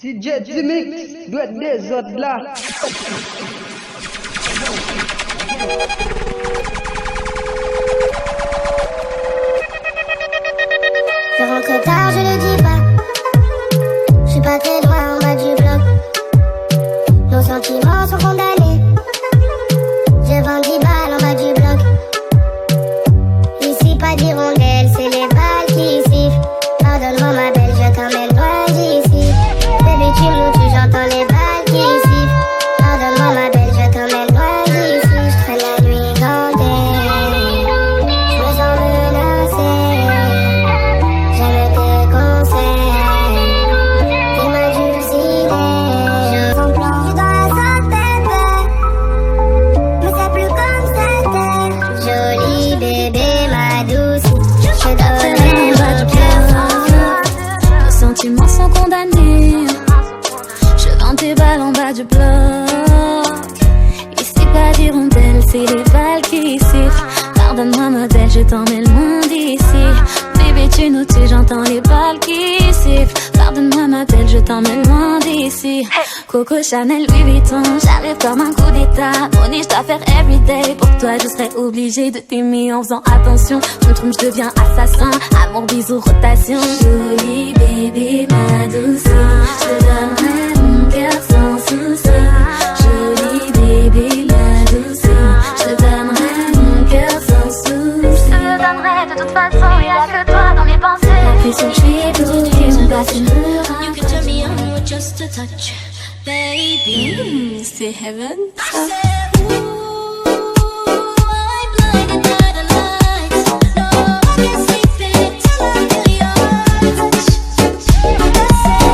DJ Dimix, doit des autres là. Je rentre tard, je le dis pas. Je suis pas très loin en bas du bloc. Nos sentiments sont condamnés. Je vends 10 balles en bas du bloc. Ici pas d'hirondelle, c'est les balles qui sifflent. Pardonne-moi ma belle, je t'emmène loin d'ici. Bébé tu me tues, j'entends les balles qui sifflent. Pardonne-moi ma belle, je t'emmène loin d'ici. Je traîne la nuit gantée. Je me sens menacée. J'aime tes conseils. T'es ma dulcinée. Je sens plonge dans la santé. Mais c'est plus comme c'était. Jolie bébé, ma douce. Je donne mon cœur. Nos sentiments sont condamnés. Je vends tes balles en bas du bloc. Ici pas d'hirondelle, c'est les balles qui sifflent. Pardonne-moi ma belle, je t'emmène loin d'ici. Bébé tu nous tues, j'entends les balles qui sifflent. Pardonne-moi ma belle, je t'emmène loin d'ici. Coco Chanel, Louis Vuitton, j'arrive comme un coup d'état. Money, je dois faire everyday. Pour toi je serais obligée de t'aimer en faisant attention. Tu me trompes, je deviens assassin. Amour, bisous, rotation. Jolie bébé, ma douce. Je te donnerai mon cœur sans souci. Jolie bébé, ma douce. Je te donnerai mon cœur sans souci. Je te le donnerai de toute façon, il y a que toi dans mes pensées. La pression, je suis étourdie, mon passé me rappelle. You can turn me on with just a touch, baby. C'est heaven. I said, ooh, I'm blinded by the lights. No, I can't sleep it till I feel your touch. I said,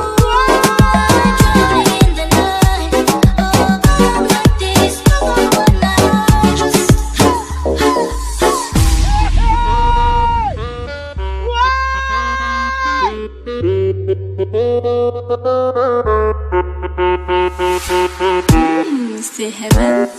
ooh, I'm drowning in the night. Oh, I'm like this, no one I just. C'est heaven.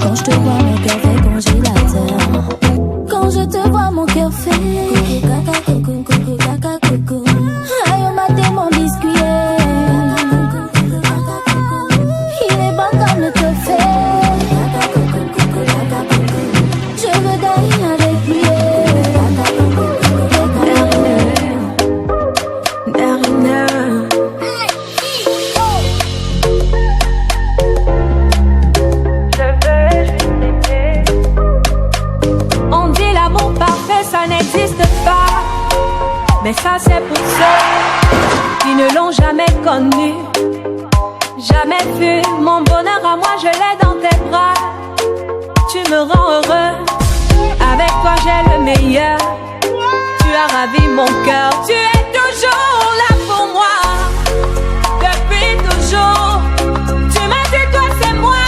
Quand je te vois, mon cœur fait congélateur. Mais ça c'est pour ceux qui ne l'ont jamais connu. Jamais vu mon bonheur à moi, je l'ai dans tes bras. Tu me rends heureux, avec toi j'ai le meilleur. Tu as ravi mon cœur, tu es toujours là pour moi. Depuis toujours, tu m'as dit toi c'est moi.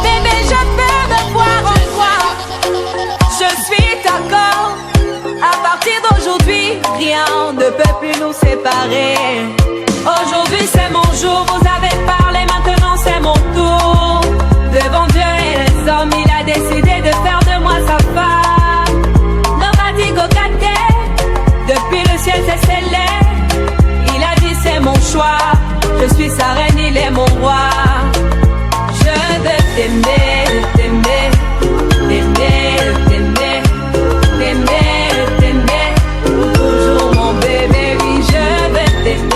Bébé je peux me voir en toi. Je suis d'accord, à partir d'aujourd'hui, rien ne peut plus nous séparer. Aujourd'hui c'est mon jour, vous avez parlé, maintenant c'est mon tour. Devant Dieu et les hommes, il a décidé de faire de moi sa femme. Nobody go get there. Depuis le ciel c'est scellé. Il a dit c'est mon choix. Je suis sa reine, il est mon roi. Je veux t'aimer, t'aimer, t'aimer, t'aimer, t'aimer, t'aimer. Toujours mon bébé, oui je veux t'aimer.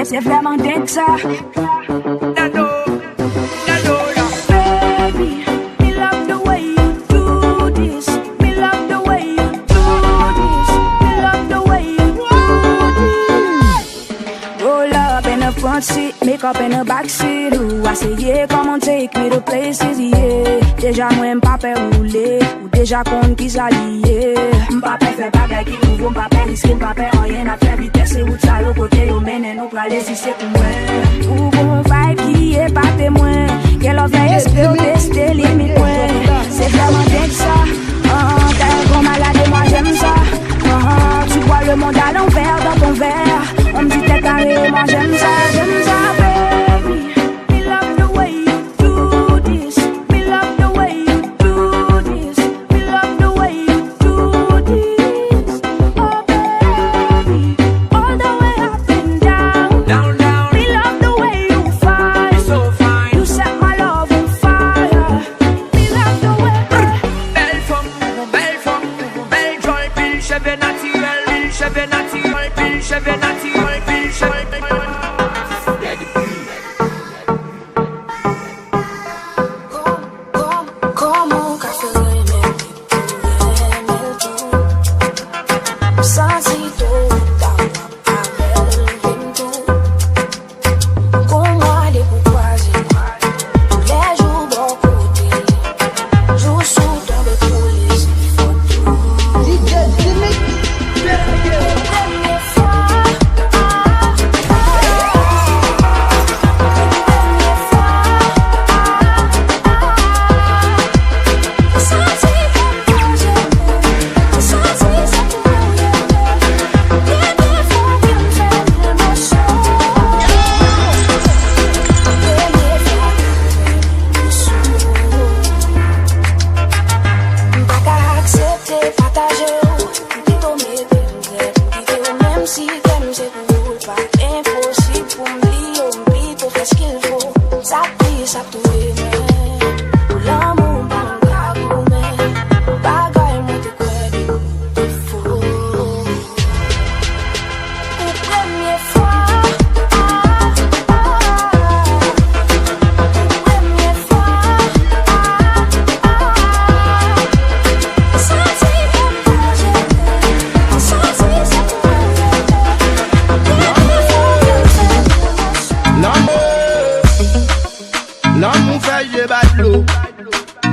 C'est vraiment dingue ça. Baby, me love the way you do this. Me love the way you do this. Me love the way you do this. Roll up in the front seat, make up in the back seat. Ooh, I say yeah, come on take me to places, yeah. Déjà moi m'pas peur rouler, ou déjà compte qui s'allier. M'pas peur faire bagay qui nouveau, m'pas peur risquer, m'pas peur rien à faire vitesse et route ça l'autre côté yo mène nous praler si c'est pour moi. Ou bon vibe qui est pas témoin, qu'elle offre esprit au tester limite point. C'est vraiment dingue ça, t'es un grand malade et moi j'aime ça. Tu vois le monde à l'envers dans ton verre, on me dit t'es carré, moi j'aime ça, baby. Me love the way you do this. Me love the way you do this. Me love the way you do this. Oh baby, all the way up and down. Down, down. Me love the way you fight. So fine. You set my love on fire. Me love the way. Belle femme, belle jolie, pile cheveux naturel, pile cheveux naturel, pile cheveux naturel, pile cheveux.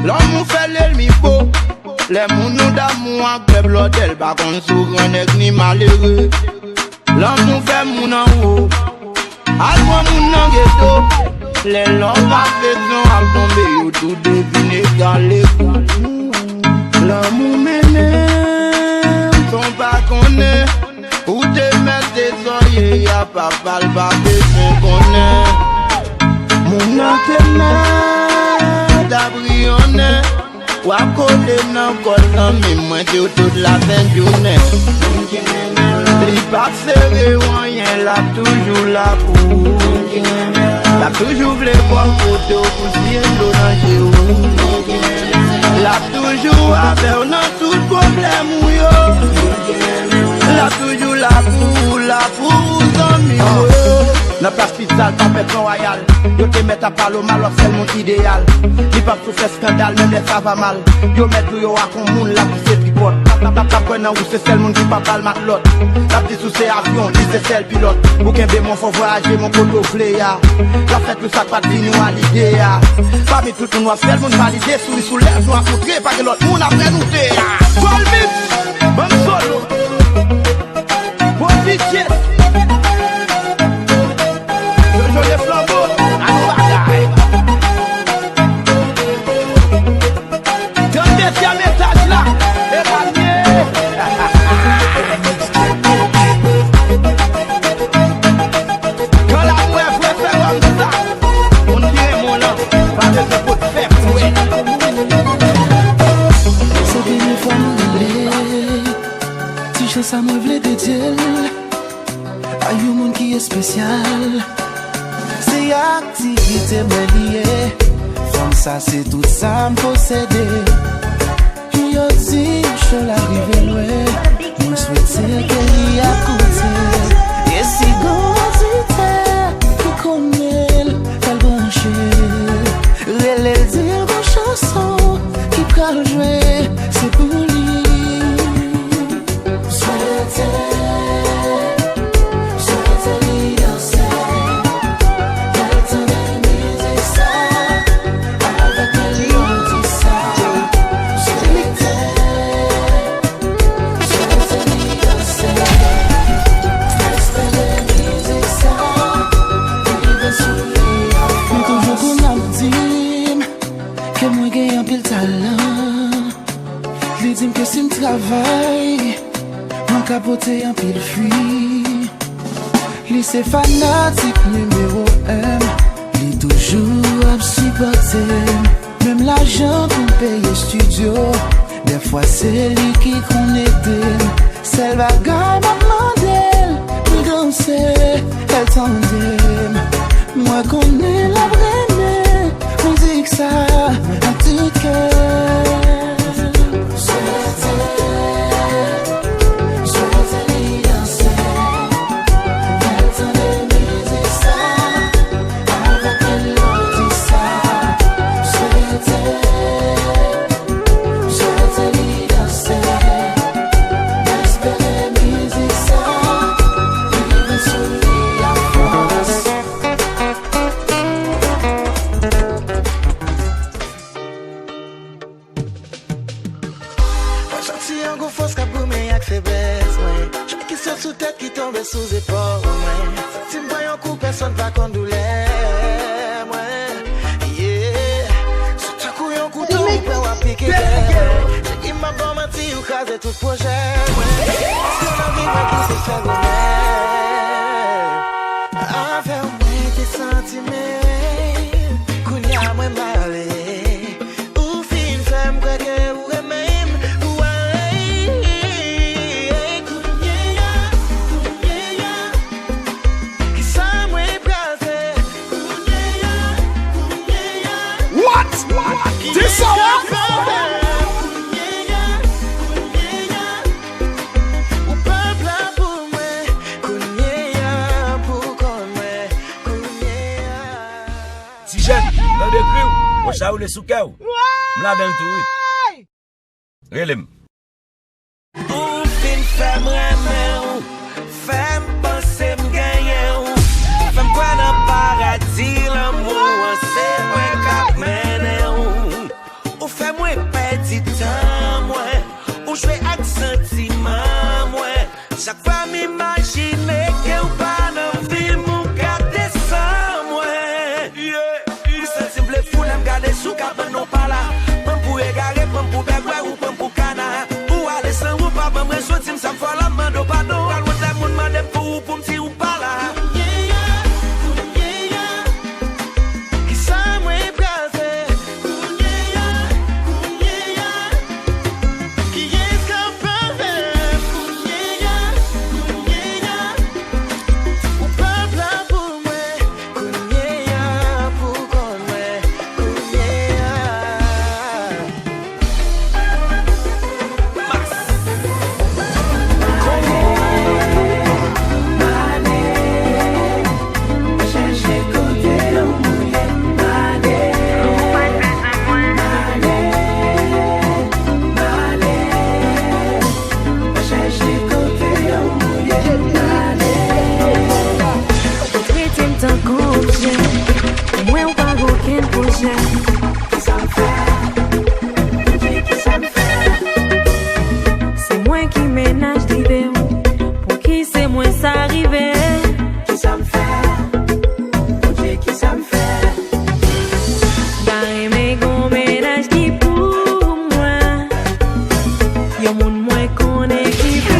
L'homme fait l'ennemi beau. Les mounou d'amour en club l'hôtel. Par contre souvent n'est ni malheureux. L'homme fait moun en haut. Almo moun en ghetto. Les l'homme affection à tomber. Yo tout devine dans les coups. L'homme mène son pas connaît. Où te mettre des soyez. Y'a pas mal pas besoin qu'on est. Moun en te d'abrionner. Ou à côté d'un col dans mes mains toute la fin de journée. Les pas serrés ou rien, là toujours là pour. Là toujours voulu voir photo pour si l'eau dans chez vous. La toujours avec dans tout problème ou yo. La toujours là pour vous amis. Dans place Pizzal, pas fait royal. Yo te met à parler mal, c'est mon idéal. Li pas tout faire scandale, même les ça va mal. Yo met tout yo à con moun la qui c'est pipote. Tap prenant ou c'est celle moun qui pas parle mat l'autre. La petite sous c'est avion, qui c'est celle pilote. Ou qu'un bé mon faut voyager, mon poteau fléa. La fête tout ça pas de nous à l'idée. Parmi tout le monde, celle moun validé, sous l'air, nous à foutre, pas que l'autre moun après nous t'es. Call me, bon solo. Bon DJ. Je les flambeaux, à bagaille. Dans le deuxième étage là, et quand la mouette fait comme ça, on dit mon nom, pas de ce pot de faire fouet. C'est bien une fois si je ça me voulait te dire, a eu monde qui est spécial. C'est activité me liée, comme ça c'est tout ça me posséder. Yo dit je l'arrive loin, moi souhaite qu'elle y a côté. Et si gosité qui connaît elle brancher, relève dire vos chansons qui pral jouer, c'est pour lui. Que si m'travaille, mon capoté en pile fuit. Lui c'est fanatique numéro 1, lui toujours à supporter. Même l'argent pour payer studio, des fois c'est lui qui connaît. Celle bagaille m'a demandé, nous danser, elle tendait. Moi connais la vraie, on dit que ça a tout cœur. Sous épaule, si me voyons coup, personne va condoler, yeah. Sur ta couille, on couteau, on peut appliquer. J'ai m'a pas menti ou casé tout projet, parce que la vie m'a quitté faire bonheur. Avec moi, tes sentiments, qu'on y a moins malé. Ou fin femme, quoi que vous aimez. This Si jeune, dans le cru, on chaoule le souka ou m'la dans le tout. Relem. Ou fin femme remè femme pense m'gagner femme quoi dans paradis l'amour c'est moi cap mener ou fait moi petit temps moi ou jouer avec sentiment moi chaque fois m'imaginer que ou pas dans film ou garder ça moi ou sentir bleu fou l'aime garder sous cap non pas là pour égarer pour bébé ou pour cana ou aller sans ou pas moi sortir ça faut la main do pas non alors la monde m'a pour me dire ou pas là. Yon moun mwen konen ki fe